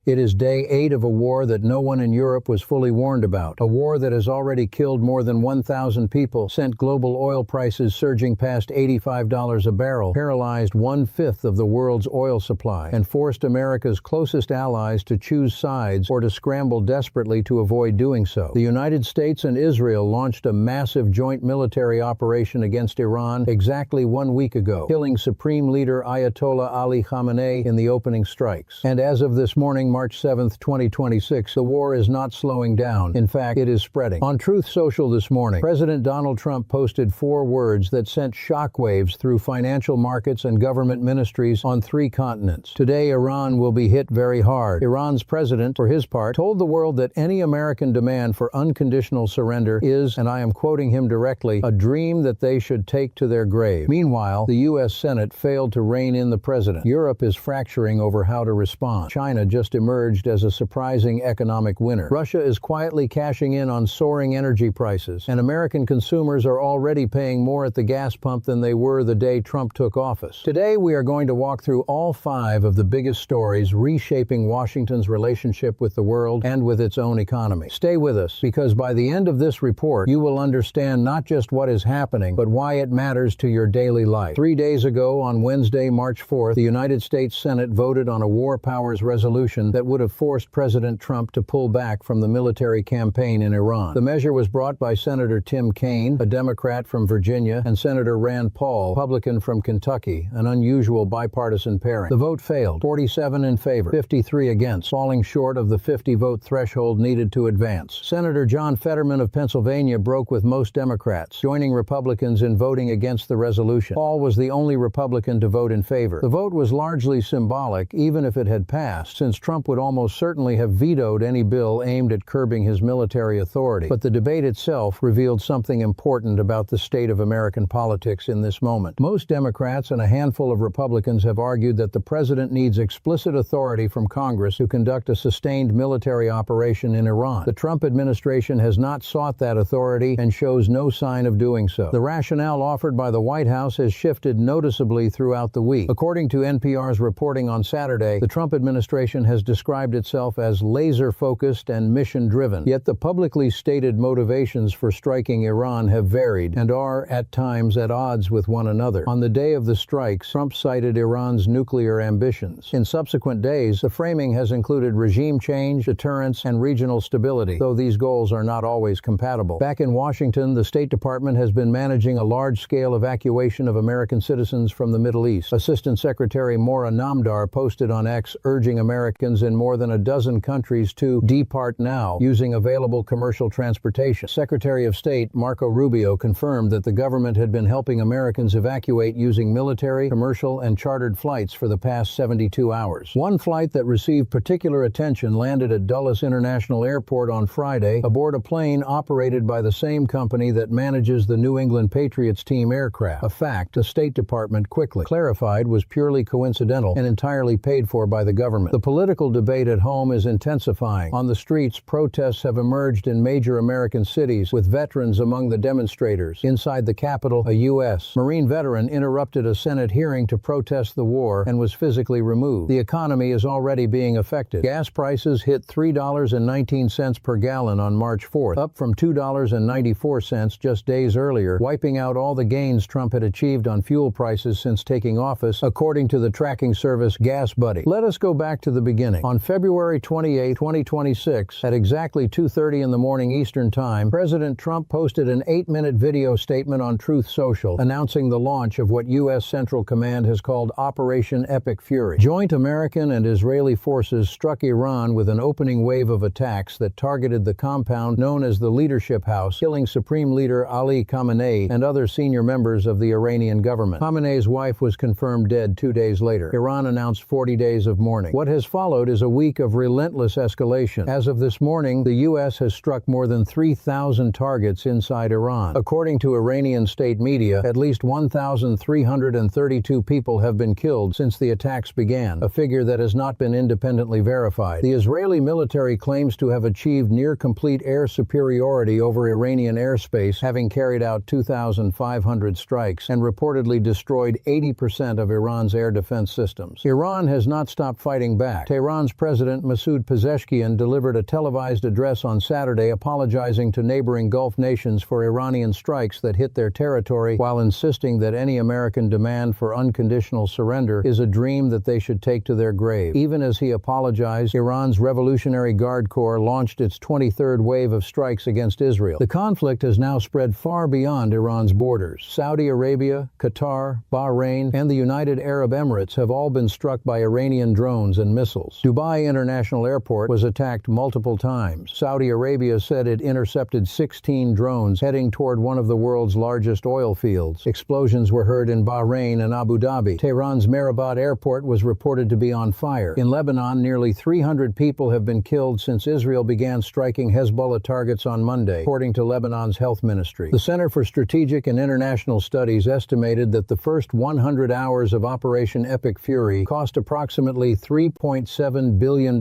It is day 8 of a war that no one in Europe was fully warned about. A war that has already killed more than 1,000 people, sent global oil prices surging past $85 a barrel, paralyzed 1/5 of the world's oil supply, and forced America's closest allies to choose sides or to scramble desperately to avoid doing so. The United States and Israel launched a massive joint military operation against Iran exactly 1 week ago, killing Supreme Leader Ayatollah Ali Khamenei in the opening strikes. And as of this morning, March 7, 2026, the war is not slowing down. In fact, it is spreading. On Truth Social this morning, President Donald Trump posted 4 words that sent shockwaves through financial markets and government ministries on 3 continents. Today, Iran will be hit very hard. Iran's president, for his part, told the world that any American demand for unconditional surrender is, and I am quoting him directly, a dream that they should take to their grave. Meanwhile, the U.S. Senate failed to rein in the president. Europe is fracturing over how to respond. China just emerged as a surprising economic winner. Russia is quietly cashing in on soaring energy prices, and American consumers are already paying more at the gas pump than they were the day Trump took office. Today, we are going to walk through all 5 of the biggest stories reshaping Washington's relationship with the world and with its own economy. Stay with us, because by the end of this report, you will understand not just what is happening, but why it matters to your daily life. 3 days ago, on Wednesday, March 4th, the United States Senate voted on a war powers resolution that would have forced President Trump to pull back from the military campaign in Iran. The measure was brought by Senator Tim Kaine, a Democrat from Virginia, and Senator Rand Paul, Republican from Kentucky, an unusual bipartisan pairing. The vote failed, 47 in favor, 53 against, falling short of the 50-vote threshold needed to advance. Senator John Fetterman of Pennsylvania broke with most Democrats, joining Republicans in voting against the resolution. Paul was the only Republican to vote in favor. The vote was largely symbolic, even if it had passed, since Trump would almost certainly have vetoed any bill aimed at curbing his military authority. But the debate itself revealed something important about the state of American politics in this moment. Most Democrats and a handful of Republicans have argued that the president needs explicit authority from Congress to conduct a sustained military operation in Iran. The Trump administration has not sought that authority and shows no sign of doing so. The rationale offered by the White House has shifted noticeably throughout the week. According to NPR's reporting on Saturday, the Trump administration has described itself as laser-focused and mission-driven. Yet the publicly stated motivations for striking Iran have varied and are, at times, at odds with one another. On the day of the strikes, Trump cited Iran's nuclear ambitions. In subsequent days, the framing has included regime change, deterrence, and regional stability, though these goals are not always compatible. Back in Washington, the State Department has been managing a large-scale evacuation of American citizens from the Middle East. Assistant Secretary Maura Namdar posted on X urging Americans in more than a dozen countries to depart now, using available commercial transportation. Secretary of State Marco Rubio confirmed that the government had been helping Americans evacuate using military, commercial, and chartered flights for the past 72 hours. One flight that received particular attention landed at Dulles International Airport on Friday aboard a plane operated by the same company that manages the New England Patriots team aircraft, a fact the State Department quickly clarified was purely coincidental and entirely paid for by the government. The political debate at home is intensifying. On the streets, protests have emerged in major American cities, with veterans among the demonstrators. Inside the Capitol, a U.S. Marine veteran interrupted a Senate hearing to protest the war and was physically removed. The economy is already being affected. Gas prices hit $3.19 per gallon on March 4th, up from $2.94 just days earlier, wiping out all the gains Trump had achieved on fuel prices since taking office, according to the tracking service GasBuddy. Let us go back to the beginning. On February 28, 2026, at exactly 2:30 in the morning Eastern Time, President Trump posted an 8-minute video statement on Truth Social, announcing the launch of what U.S. Central Command has called Operation Epic Fury. Joint American and Israeli forces struck Iran with an opening wave of attacks that targeted the compound known as the Leadership House, killing Supreme Leader Ali Khamenei and other senior members of the Iranian government. Khamenei's wife was confirmed dead 2 days later. Iran announced 40 days of mourning. What has followed is a week of relentless escalation. As of this morning, the U.S. has struck more than 3,000 targets inside Iran. According to Iranian state media, at least 1,332 people have been killed since the attacks began, a figure that has not been independently verified. The Israeli military claims to have achieved near-complete air superiority over Iranian airspace, having carried out 2,500 strikes and reportedly destroyed 80% of Iran's air defense systems. Iran has not stopped fighting back. Tehran Iran's President Masoud Pezeshkian delivered a televised address on Saturday apologizing to neighboring Gulf nations for Iranian strikes that hit their territory, while insisting that any American demand for unconditional surrender is a dream that they should take to their grave. Even as he apologized, Iran's Revolutionary Guard Corps launched its 23rd wave of strikes against Israel. The conflict has now spread far beyond Iran's borders. Saudi Arabia, Qatar, Bahrain, and the United Arab Emirates have all been struck by Iranian drones and missiles. Dubai International Airport was attacked multiple times. Saudi Arabia said it intercepted 16 drones heading toward one of the world's largest oil fields. Explosions were heard in Bahrain and Abu Dhabi. Tehran's Mehrabad Airport was reported to be on fire. In Lebanon, nearly 300 people have been killed since Israel began striking Hezbollah targets on Monday, according to Lebanon's health ministry. The Center for Strategic and International Studies estimated that the first 100 hours of Operation Epic Fury cost approximately $3.7 billion,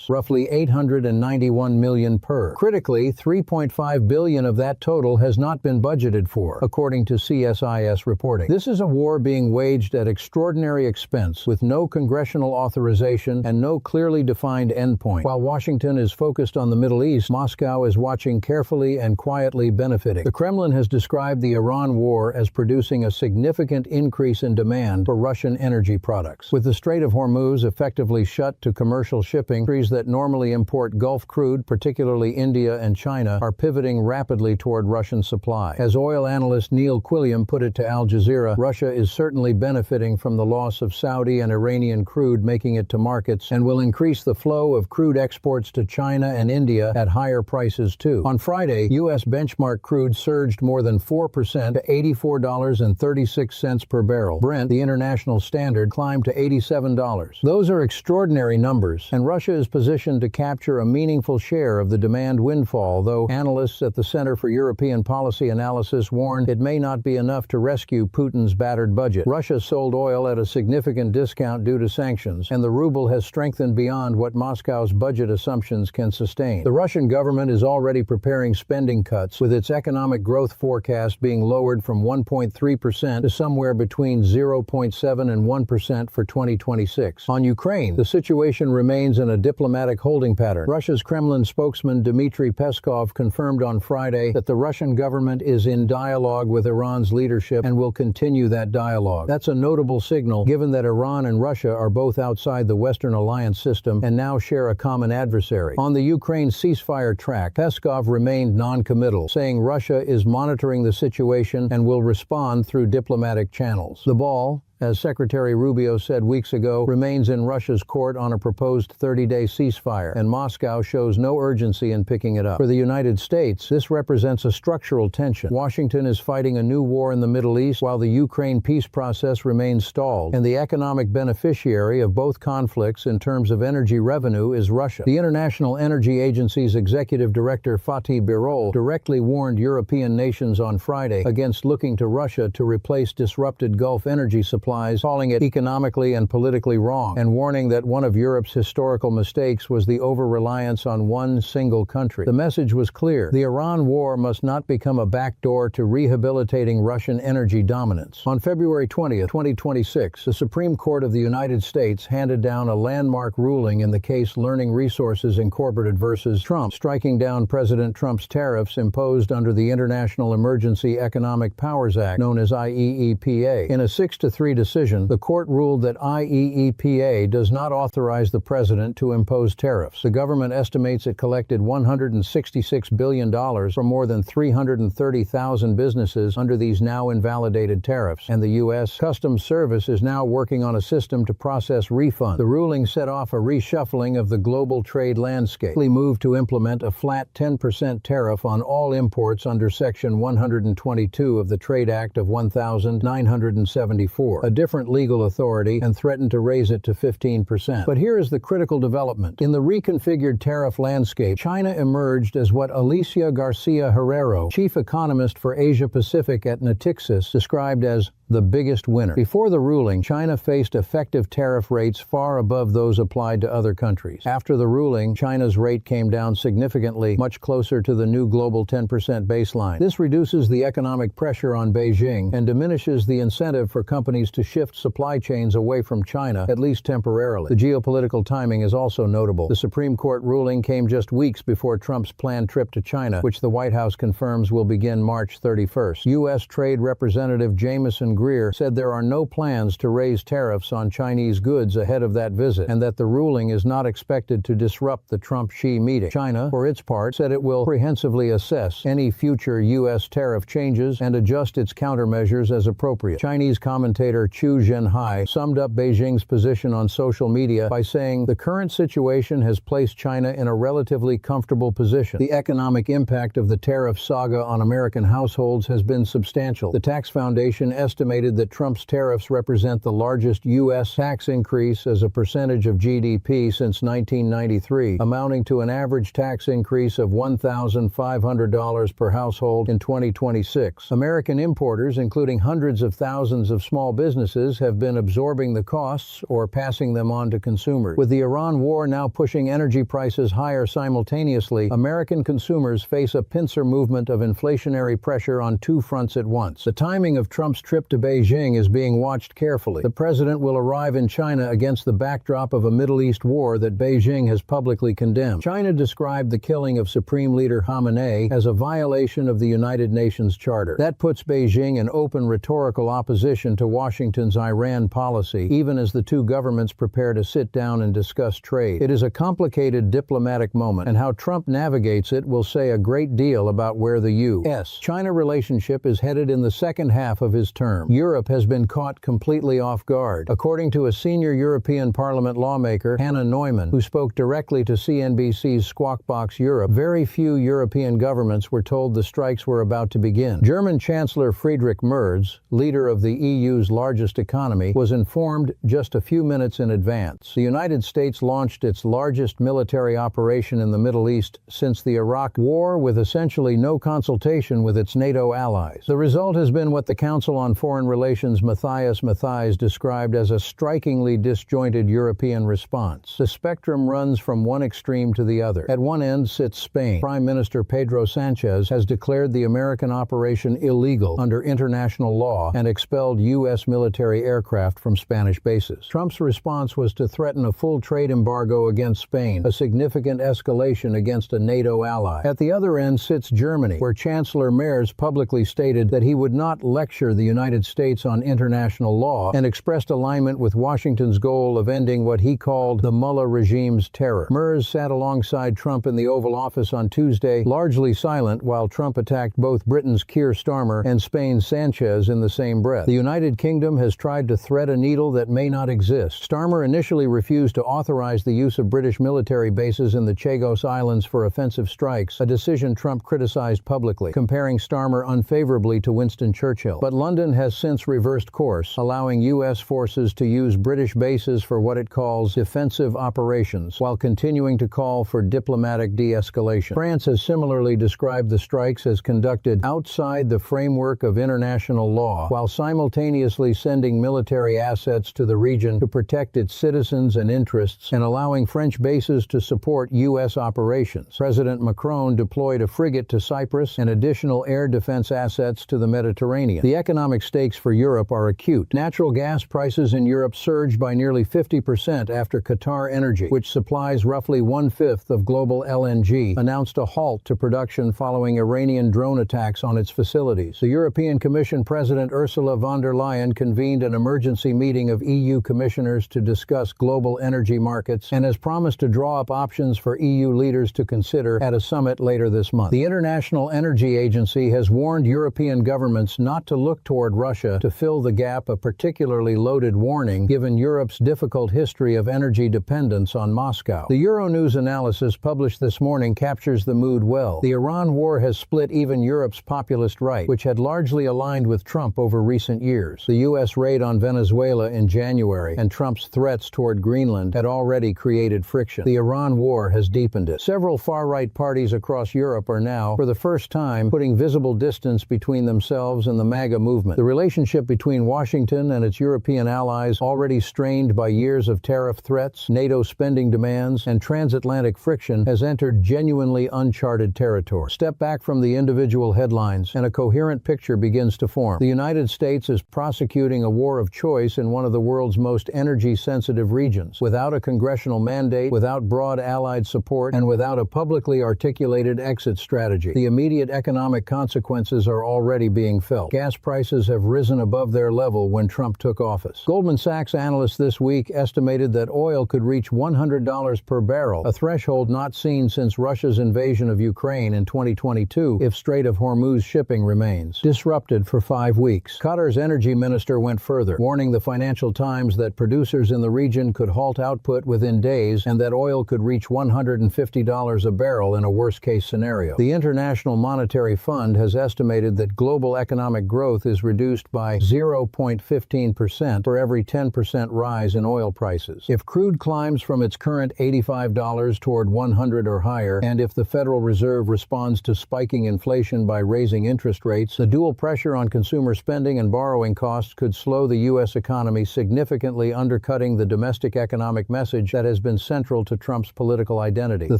roughly $891 million per. Critically, $3.5 billion of that total has not been budgeted for, according to CSIS reporting. This is a war being waged at extraordinary expense, with no congressional authorization and no clearly defined endpoint. While Washington is focused on the Middle East, Moscow is watching carefully and quietly benefiting. The Kremlin has described the Iran war as producing a significant increase in demand for Russian energy products. With the Strait of Hormuz effectively shut to commercial shipping, countries that normally import Gulf crude, particularly India and China, are pivoting rapidly toward Russian supply. As oil analyst Neil Quilliam put it to Al Jazeera, Russia is certainly benefiting from the loss of Saudi and Iranian crude making it to markets, and will increase the flow of crude exports to China and India at higher prices too. On Friday, U.S. benchmark crude surged more than 4% to $84.36 per barrel. Brent, the international standard, climbed to $87. Those are extraordinary numbers, and Russia is positioned to capture a meaningful share of the demand windfall, though analysts at the Center for European Policy Analysis warn it may not be enough to rescue Putin's battered budget. Russia sold oil at a significant discount due to sanctions, and the ruble has strengthened beyond what Moscow's budget assumptions can sustain. The Russian government is already preparing spending cuts, with its economic growth forecast being lowered from 1.3% to somewhere between 0.7 and 1% for 2026. On Ukraine, the situation remains in a diplomatic holding pattern. Russia's Kremlin spokesman Dmitry Peskov confirmed on Friday that the Russian government is in dialogue with Iran's leadership and will continue that dialogue. That's a notable signal, given that Iran and Russia are both outside the Western alliance system and now share a common adversary. On the Ukraine ceasefire track, Peskov remained non-committal, saying Russia is monitoring the situation and will respond through diplomatic channels. The ball, as Secretary Rubio said weeks ago, remains in Russia's court on a proposed 30-day ceasefire, and Moscow shows no urgency in picking it up. For the United States, this represents a structural tension. Washington is fighting a new war in the Middle East, while the Ukraine peace process remains stalled, and the economic beneficiary of both conflicts in terms of energy revenue is Russia. The International Energy Agency's executive director Fatih Birol directly warned European nations on Friday against looking to Russia to replace disrupted Gulf energy supplies, calling it economically and politically wrong, and warning that one of Europe's historical mistakes was the over-reliance on one single country. The message was clear. The Iran war must not become a backdoor to rehabilitating Russian energy dominance. On February 20th, 2026, the Supreme Court of the United States handed down a landmark ruling in the case Learning Resources Incorporated versus Trump, striking down President Trump's tariffs imposed under the International Emergency Economic Powers Act, known as IEEPA. In a 6-3 decision, the court ruled that IEEPA does not authorize the president to impose tariffs. The government estimates it collected $166 billion from more than 330,000 businesses under these now invalidated tariffs, and the U.S. Customs Service is now working on a system to process refunds. The ruling set off a reshuffling of the global trade landscape. We moved to implement a flat 10% tariff on all imports under Section 122 of the Trade Act of 1974. A different legal authority, and threatened to raise it to 15%. But here is the critical development. In the reconfigured tariff landscape, China emerged as what Alicia Garcia Herrero, chief economist for Asia Pacific at Natixis, described as the biggest winner. Before the ruling, China faced effective tariff rates far above those applied to other countries. After the ruling, China's rate came down significantly, much closer to the new global 10% baseline. This reduces the economic pressure on Beijing and diminishes the incentive for companies to shift supply chains away from China, at least temporarily. The geopolitical timing is also notable. The Supreme Court ruling came just weeks before Trump's planned trip to China, which the White House confirms will begin March 31st. U.S. Trade Representative Jamieson Greer said there are no plans to raise tariffs on Chinese goods ahead of that visit, and that the ruling is not expected to disrupt the Trump-Xi meeting. China, for its part, said it will comprehensively assess any future U.S. tariff changes and adjust its countermeasures as appropriate. Chinese commentator Chu Zhenhai summed up Beijing's position on social media by saying, "The current situation has placed China in a relatively comfortable position. The economic impact of the tariff saga on American households has been substantial. The Tax Foundation estimated that Trump's tariffs represent the largest U.S. tax increase as a percentage of GDP since 1993, amounting to an average tax increase of $1,500 per household in 2026. American importers, including hundreds of thousands of small businesses, have been absorbing the costs or passing them on to consumers. With the Iran war now pushing energy prices higher simultaneously, American consumers face a pincer movement of inflationary pressure on two fronts at once. The timing of Trump's trip to Beijing is being watched carefully. The president will arrive in China against the backdrop of a Middle East war that Beijing has publicly condemned. China described the killing of Supreme Leader Khamenei as a violation of the United Nations Charter. That puts Beijing in open rhetorical opposition to Washington's Iran policy, even as the two governments prepare to sit down and discuss trade. It is a complicated diplomatic moment, and how Trump navigates it will say a great deal about where the U.S.-China relationship is headed in the second half of his term. Europe has been caught completely off guard. According to a senior European Parliament lawmaker, Hannah Neumann, who spoke directly to CNBC's Squawk Box Europe, very few European governments were told the strikes were about to begin. German Chancellor Friedrich Merz, leader of the EU's largest economy, was informed just a few minutes in advance. The United States launched its largest military operation in the Middle East since the Iraq War, with essentially no consultation with its NATO allies. The result has been what the Council on Foreign Relations Matthias Matthijs described as a strikingly disjointed European response. The spectrum runs from one extreme to the other. At one end sits Spain. Prime Minister Pedro Sanchez has declared the American operation illegal under international law and expelled U.S. military aircraft from Spanish bases. Trump's response was to threaten a full trade embargo against Spain, a significant escalation against a NATO ally. At the other end sits Germany, where Chancellor Merz publicly stated that he would not lecture the United States on international law and expressed alignment with Washington's goal of ending what he called the Mullah regime's terror. Merz sat alongside Trump in the Oval Office on Tuesday, largely silent, while Trump attacked both Britain's Keir Starmer and Spain's Sanchez in the same breath. The United Kingdom has tried to thread a needle that may not exist. Starmer initially refused to authorize the use of British military bases in the Chagos Islands for offensive strikes, a decision Trump criticized publicly, comparing Starmer unfavorably to Winston Churchill. But London has since reversed course, allowing U.S. forces to use British bases for what it calls defensive operations, while continuing to call for diplomatic de-escalation. France has similarly described the strikes as conducted outside the framework of international law, while simultaneously sending military assets to the region to protect its citizens and interests, and allowing French bases to support U.S. operations. President Macron deployed a frigate to Cyprus and additional air defense assets to the Mediterranean. The economic stakes for Europe are acute. Natural gas prices in Europe surged by nearly 50% after Qatar Energy, which supplies roughly one-fifth of global LNG, announced a halt to production following Iranian drone attacks on its facilities. The European Commission President Ursula von der Leyen convened an emergency meeting of EU commissioners to discuss global energy markets and has promised to draw up options for EU leaders to consider at a summit later this month. The International Energy Agency has warned European governments not to look toward Russia to fill the gap, a particularly loaded warning given Europe's difficult history of energy dependence on Moscow. The Euronews analysis published this morning captures the mood well. The Iran war has split even Europe's populist right, which had largely aligned with Trump over recent years. The U.S. raid on Venezuela in January and Trump's threats toward Greenland had already created friction. The Iran war has deepened it. Several far-right parties across Europe are now, for the first time, putting visible distance between themselves and the MAGA movement. The relationship between Washington and its European allies, already strained by years of tariff threats, NATO spending demands, and transatlantic friction, has entered genuinely uncharted territory. Step back from the individual headlines, and a coherent picture begins to form. The United States is prosecuting a war of choice in one of the world's most energy-sensitive regions, without a congressional mandate, without broad allied support, and without a publicly articulated exit strategy. The immediate economic consequences are already being felt. Gas prices have risen above their level when Trump took office. Goldman Sachs analysts this week estimated that oil could reach $100 per barrel, a threshold not seen since Russia's invasion of Ukraine in 2022, if Strait of Hormuz shipping remains disrupted for 5 weeks. Qatar's energy minister went further, warning the Financial Times that producers in the region could halt output within days and that oil could reach $150 a barrel in a worst-case scenario. The International Monetary Fund has estimated that global economic growth is reduced by 0.15% for every 10% rise in oil prices. If crude climbs from its current $85 toward $100 or higher, and if the Federal Reserve responds to spiking inflation by raising interest rates, the dual pressure on consumer spending and borrowing costs could slow the U.S. economy, significantly undercutting the domestic economic message that has been central to Trump's political identity. The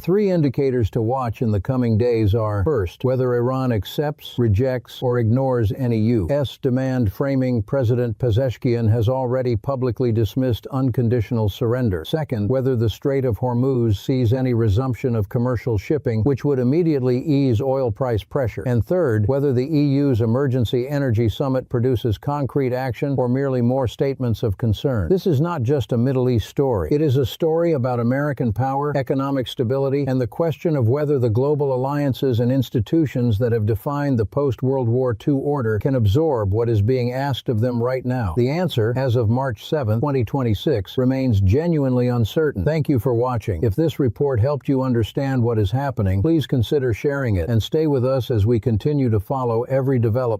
3 indicators to watch in the coming days are, first, whether Iran accepts, rejects, or ignores any U.S. demand framing. President Pezeshkian has already publicly dismissed unconditional surrender. Second, whether the Strait of Hormuz sees any resumption of commercial shipping, which would immediately ease oil price pressure. And third, whether the EU's Emergency Energy Summit produces concrete action or merely more statements of concern. This is not just a Middle East story. It is a story about American power, economic stability, and the question of whether the global alliances and institutions that have defined the post-World War II order can absorb what is being asked of them right now. The answer, as of March 7, 2026, remains genuinely uncertain. Thank you for watching. If this report helped you understand what is happening, please consider sharing it and stay with us as we continue to follow every development.